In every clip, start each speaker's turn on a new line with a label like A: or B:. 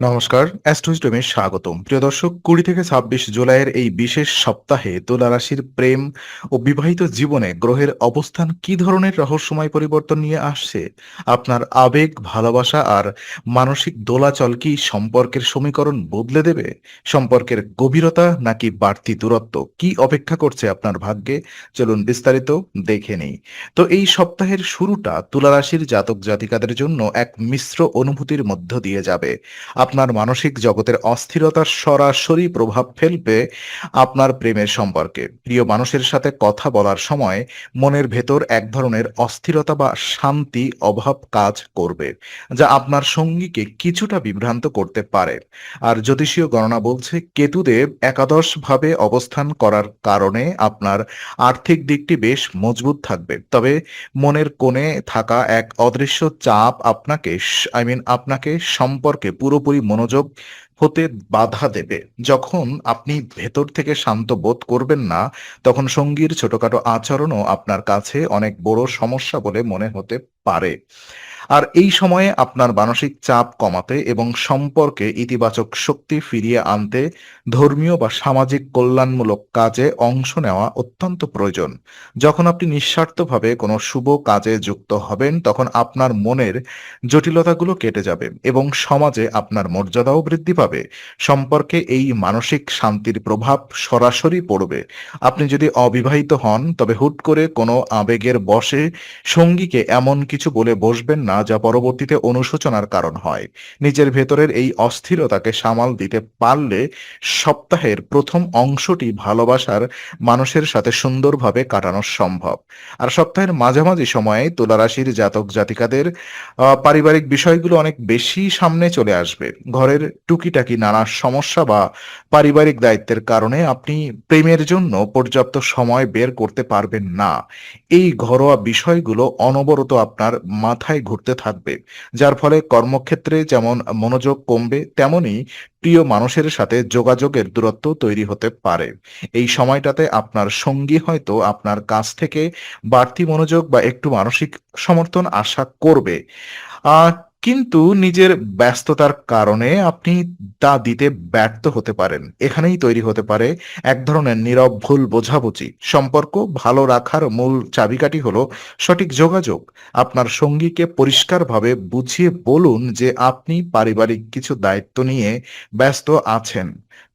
A: নমস্কার, অ্যাস্ট্রোইস্টমে স্বাগতম। প্রিয় দর্শক, ২০ থেকে ২৬ জুলাইয়ের এই বিশেষ সপ্তাহে তুলা রাশির প্রেম ও বিবাহিত জীবনে গ্রহের অবস্থান কি ধরনের রহস্যময় পরিবর্তন নিয়ে আসছে? আপনার আবেগ, ভালোবাসা আর মানসিক দোলাচল কি সম্পর্কের সমীকরণ বদলে দেবে? সম্পর্কের গভীরতা নাকি বাড়তি দূরত্ব? কি অপেক্ষা করছে আপনার ভাগ্যে? চলুন বিস্তারিত দেখে নেই। তো এই সপ্তাহের শুরুটা তুলা রাশির জাতক জাতিকাদের জন্য এক মিশ্র অনুভূতির মধ্য দিয়ে যাবে। আপনার মানসিক জগতের অস্থিরতার সরাসরি প্রভাব ফেলবে আপনার প্রেমের সম্পর্কে। প্রিয় মানুষের সাথে কথা বলার সময় মনের ভেতর এক ধরনের অস্থিরতা বা শান্তি অভাব কাজ করবে, যা আপনার সঙ্গীকে কিছুটা বিভ্রান্ত করতে পারে। আর জ্যোতিষীয় গণনা বলছে কেতুদেব একাদশ ভাবে অবস্থান করার কারণে আপনার আর্থিক দিকটি বেশ মজবুত থাকবে। তবে মনের কোণে থাকা এক অদৃশ্য চাপ আপনাকে সম্পর্কে পুরোপুরি মনোযোগ হতে বাধা দেবে। যখন আপনি ভেতর থেকে শান্ত বোধ করবেন না, তখন সঙ্গীর ছোটখাটো আচরণও আপনার কাছে অনেক বড় সমস্যা বলে মনে হতে পারে। আর এই সময়ে আপনার মানসিক চাপ কমাতে এবং সম্পর্কে ইতিবাচক শক্তি ফিরিয়ে আনতে ধর্মীয় বা সামাজিক কল্যাণমূলক কাজে অংশ নেওয়া অত্যন্ত প্রয়োজন। যখন আপনি নিঃস্বার্থভাবে কোনো শুভ কাজে যুক্ত হবেন, তখন আপনার মনের জটিলতাগুলো কেটে যাবে এবং সমাজে আপনার মর্যাদাও বৃদ্ধি পাবে। সম্পর্কে এই মানসিক শান্তির প্রভাব সরাসরি পড়বে। আপনি যদি অবিবাহিত হন, তবে হুট করে কোনো আবেগের বশে সঙ্গীকে এমন কিছু বলে বসবেন না যা পরবর্তীতে অনুশোচনার কারণ হয়। নিজের ভেতরের এই অস্থিরতাকে সামাল দিতে পারলে সপ্তাহের প্রথম অংশটি ভালোবাসার মানুষের সাথে সুন্দরভাবে কাটানো সম্ভব। আর সপ্তাহের মাঝামাঝি সময়ে তুলা রাশির জাতক জাতিকাদের পারিবারিক বিষয়গুলো অনেক বেশি সামনে চলে আসবে। ঘরের টুকিটাকি নানা সমস্যা বা পারিবারিক দায়িত্বের কারণে আপনি প্রেমের জন্য পর্যাপ্ত সময় বের করতে পারবেন না। এই ঘরোয়া বিষয়গুলো অনবরত আপনার মাথায় ঘুরতে থাকবে, যার ফলে কর্মক্ষেত্রে যেমন মনোযোগ কমবে, তেমনি প্রিয় মানুষের সাথে যোগাযোগের দূরত্ব তৈরি হতে পারে। এই সময়টাতে আপনার সঙ্গী হয়তো আপনার কাছ থেকে বাড়তি মনোযোগ বা একটু মানসিক সমর্থন আশা করবে। আহ কিন্তু নিজের ব্যস্ততার কারণে আপনি তা দিতে ব্যর্থ হতে পারেন। এখানেই তৈরি হতে পারে এক ধরনের নীরব ভুল বোঝাবুঝি। সম্পর্ক ভালো রাখার মূল চাবিকাঠি হলো সঠিক যোগাযোগ। আপনার সঙ্গীকে পরিষ্কারভাবে বুঝিয়ে বলুন যে আপনি পারিবারিক কিছু দায়িত্ব নিয়ে ব্যস্ত আছেন।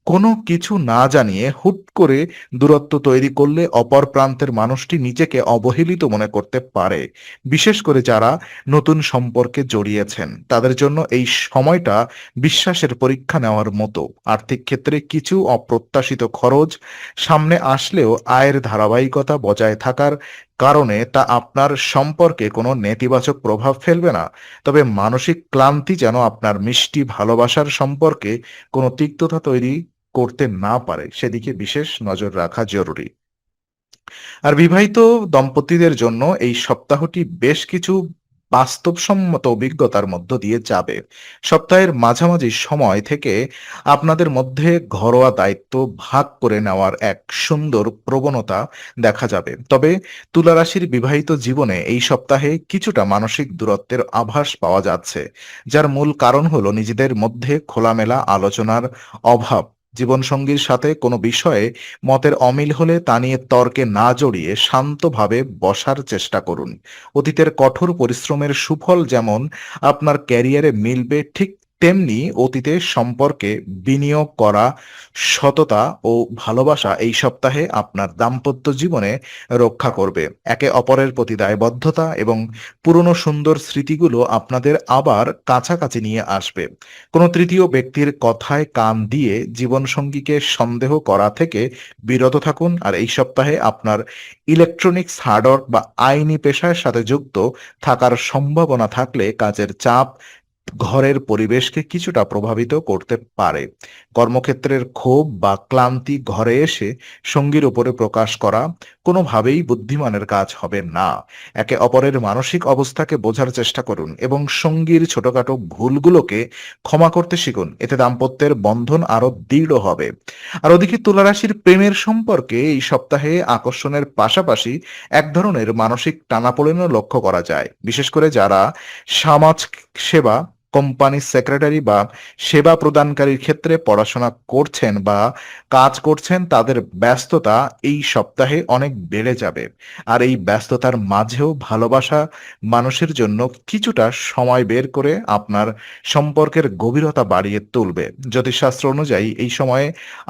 A: কোনো কিছু না জানিয়ে হুট করে দূরত্ব তৈরি করলে অপর প্রান্তের মানুষটি নিজেকে অবহেলিত মনে করতে পারে। বিশেষ করে যারা নতুন সম্পর্কে জড়িয়েছেন, তাদের জন্য এই সময়টা বিশ্বাসের পরীক্ষা নেওয়ার মতো। আর্থিক ক্ষেত্রে কিছু অপ্রত্যাশিত খরচ সামনে আসলেও আয়ের ধারাবাহিকতা বজায় থাকার কারণে তা আপনার সম্পর্কে কোনো নেতিবাচক প্রভাব ফেলবে না। তবে মানসিক ক্লান্তি যেন আপনার মিষ্টি ভালোবাসার সম্পর্কে কোনো তিক্ততা তৈরি করতে না পারে, সেদিকে বিশেষ নজর রাখা জরুরি। আর বিবাহিত দম্পতিদের জন্য এই সপ্তাহটি বেশ কিছু বাস্তবসম্মত অভিজ্ঞতার মধ্য দিয়ে যাবে। সপ্তাহের মাঝামাঝি সময় থেকে আপনাদের মধ্যে ঘরোয়া দায়িত্ব ভাগ করে নেওয়ার এক সুন্দর প্রবণতা দেখা যাবে। তবে তুলা রাশির বিবাহিত জীবনে এই সপ্তাহে কিছুটা মানসিক দূরত্বের আভাস পাওয়া যাচ্ছে, যার মূল কারণ হলো নিজেদের মধ্যে খোলামেলা আলোচনার অভাব। জীবনসঙ্গীর সাথে কোনো বিষয়ে মতের অমিল হলে তা নিয়ে তর্কে না জড়িয়ে শান্তভাবে বসার চেষ্টা করুন। অতীতের কঠোর পরিশ্রমের সুফল যেমন আপনার ক্যারিয়ারে মিলবে, ঠিক তেমনি অতীতে সম্পর্কে বিনিয়োগ করা সততা ও ভালোবাসা এই সপ্তাহে আপনার দাম্পত্য জীবনে রক্ষা করবে। একে অপরের প্রতি দায়বদ্ধতা এবং পুরনো সুন্দর স্মৃতিগুলো আপনাদের আবার কাছাকাছি নিয়ে আসবে। কোনো তৃতীয় ব্যক্তির কথায় কান দিয়ে জীবনসঙ্গীকে সন্দেহ করা থেকে বিরত থাকুন। আর এই সপ্তাহে আপনার ইলেকট্রনিক্স, হার্ডওয়ার্ক বা আইনি পেশার সাথে যুক্ত থাকার সম্ভাবনা থাকলে কাজের চাপ ঘরের পরিবেশকে কিছুটা প্রভাবিত করতে পারে। কর্মক্ষেত্রের ক্ষোভ বা ক্লান্তি ঘরে এসে সঙ্গীর উপরে প্রকাশ করা কোনোভাবেই বুদ্ধিমানের কাজ হবে না। একে অপরের মানসিক অবস্থাকে বোঝার চেষ্টা করুন এবং সঙ্গীর ছোটখাটো ভুলগুলোকে ক্ষমা করতে শিখুন। এতে দাম্পত্যের বন্ধন আরো দৃঢ় হবে। আর ওদিকে তুলা রাশির প্রেমের সম্পর্কে এই সপ্তাহে আকর্ষণের পাশাপাশি এক ধরনের মানসিক টানাপোড়েনও লক্ষ্য করা যায়, বিশেষ করে যারা সমাজ সেবা কোম্পানির সেক্রেটারি বা সেবা প্রদানকারীর ক্ষেত্রে পড়াশোনা করছেন বা কাজ করছেন, তাদের ব্যস্ততা এই সপ্তাহে অনেক বেড়ে যাবে। আর এই ব্যস্ততার মাঝেও ভালোবাসা মানুষের জন্য কিছুটা সময় বের করে আপনার সম্পর্কের গভীরতা বাড়িয়ে তুলবে। জ্যোতিষশাস্ত্র অনুযায়ী এই সময়ে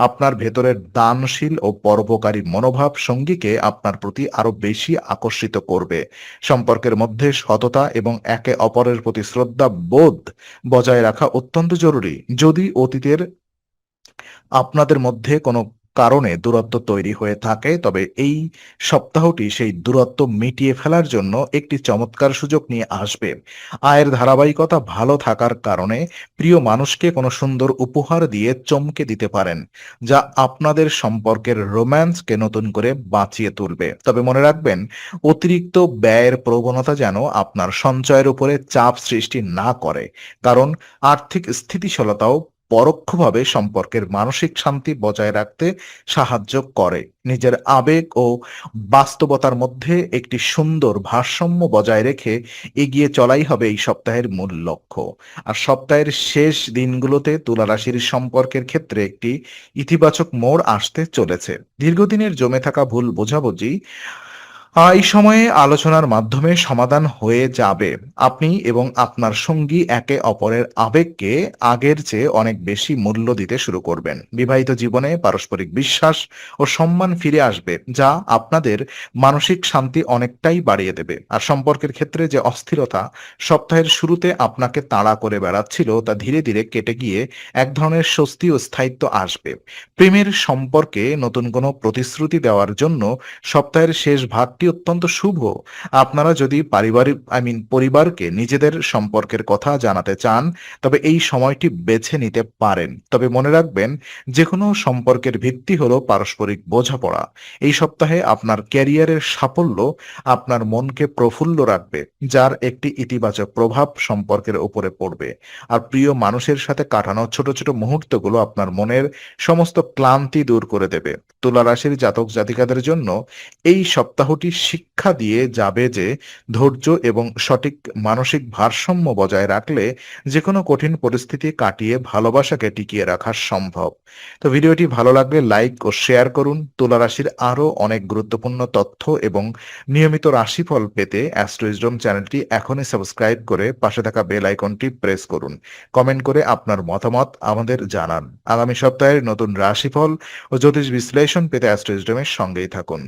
A: আপনার ভেতরের দানশীল ও পরোপকারী মনোভাব সঙ্গীকে আপনার প্রতি আরো বেশি আকর্ষিত করবে। সম্পর্কের মধ্যে সততা এবং একে অপরের প্রতি শ্রদ্ধা বোধ বজায় রাখা অত্যন্ত জরুরি। যদি অতীতের আপনাদের মধ্যে কোনো কারণে দূরত্ব তৈরি হয়ে থাকে, তবে এই সপ্তাহটি সেই দূরত্ব মিটিয়ে ফেলার জন্য একটি চমৎকার সুযোগ নিয়ে আসবে। আয়ের ধারাবাহিকতা ভালো থাকার কারণে প্রিয় মানুষকে কোনো সুন্দর উপহার দিয়ে চমকে দিতে পারেন, যা আপনাদের সম্পর্কের রোম্যান্সকে নতুন করে বাঁচিয়ে তুলবে। তবে মনে রাখবেন, অতিরিক্ত ব্যয়ের প্রবণতা যেন আপনার সঞ্চয়ের উপরে চাপ সৃষ্টি না করে, কারণ আর্থিক স্থিতিশীলতাও পরোক্ষভাবে সম্পর্কের মানসিক শান্তি বজায় রাখতে সাহায্য করে। নিজের আবেগ ও বাস্তবতার মধ্যে একটি সুন্দর ভারসাম্য বজায় রেখে এগিয়ে চলাই হবে এই সপ্তাহের মূল লক্ষ্য। আর সপ্তাহের শেষ দিনগুলোতে তুলা রাশির সম্পর্কের ক্ষেত্রে একটি ইতিবাচক মোড় আসতে চলেছে। দীর্ঘদিনের জমে থাকা ভুল বোঝাবুঝি এই সময়ে আলোচনার মাধ্যমে সমাধান হয়ে যাবে। আপনি এবং আপনার সঙ্গী একে অপরের আবেগকে আগের চেয়ে অনেক বেশি মূল্য দিতে শুরু করবেন। বিবাহিত জীবনে পারস্পরিক বিশ্বাস ও সম্মান ফিরে আসবে, যা আপনাদের মানসিক শান্তি অনেকটাই বাড়িয়ে দেবে। আর সম্পর্কের ক্ষেত্রে যে অস্থিরতা সপ্তাহের শুরুতে আপনাকে তাড়া করে বেড়াচ্ছিল, তা ধীরে ধীরে কেটে গিয়ে এক ধরনের স্বস্তি ও স্থায়িত্ব আসবে। প্রেমের সম্পর্কে নতুন কোনো প্রতিশ্রুতি দেওয়ার জন্য সপ্তাহের শেষ ভাগটি অত্যন্ত শুভ। আপনারা যদি পরিবারকে নিজেদের সম্পর্কের কথা জানাতে চান, তবে এই সময়টি বেছে নিতে পারেন। তবে মনে রাখবেন, যেকোনো সম্পর্কের ভিত্তি হলো পারস্পরিক বোঝাপড়া। এই সপ্তাহে আপনার ক্যারিয়ারের সাফল্য আপনার মনকে প্রফুল্ল রাখবে, যার একটি ইতিবাচক প্রভাব সম্পর্কের উপরে পড়বে। আর প্রিয় মানুষের সাথে কাটানো ছোট ছোট মুহূর্তগুলো আপনার মনের সমস্ত ক্লান্তি দূর করে দেবে। তুলা রাশির জাতক জাতিকাদের জন্য এই সপ্তাহটি শিক্ষা দিয়ে যাবে যে ধৈর্য এবং সঠিক মানসিক ভারসাম্য বজায় রাখলে যেকোনো কঠিন পরিস্থিতি কাটিয়ে ভালোবাসাকে টিকিয়ে রাখা সম্ভব। তো ভিডিওটি ভালো লাগলে লাইক ও শেয়ার করুন। তুলা রাশির আরো অনেক গুরুত্বপূর্ণ তথ্য এবং নিয়মিত রাশিফল পেতে অ্যাস্ট্রো উইজডম চ্যানেলটি এখনই সাবস্ক্রাইব করে পাশে থাকা বেল আইকনটি প্রেস করুন। কমেন্ট করে আপনার মতামত আমাদের জানান। আগামী সপ্তাহের নতুন রাশিফল ও জ্যোতিষ বিশ্লেষণ পেতে অ্যাস্ট্রো উইজডমের সঙ্গেই থাকুন।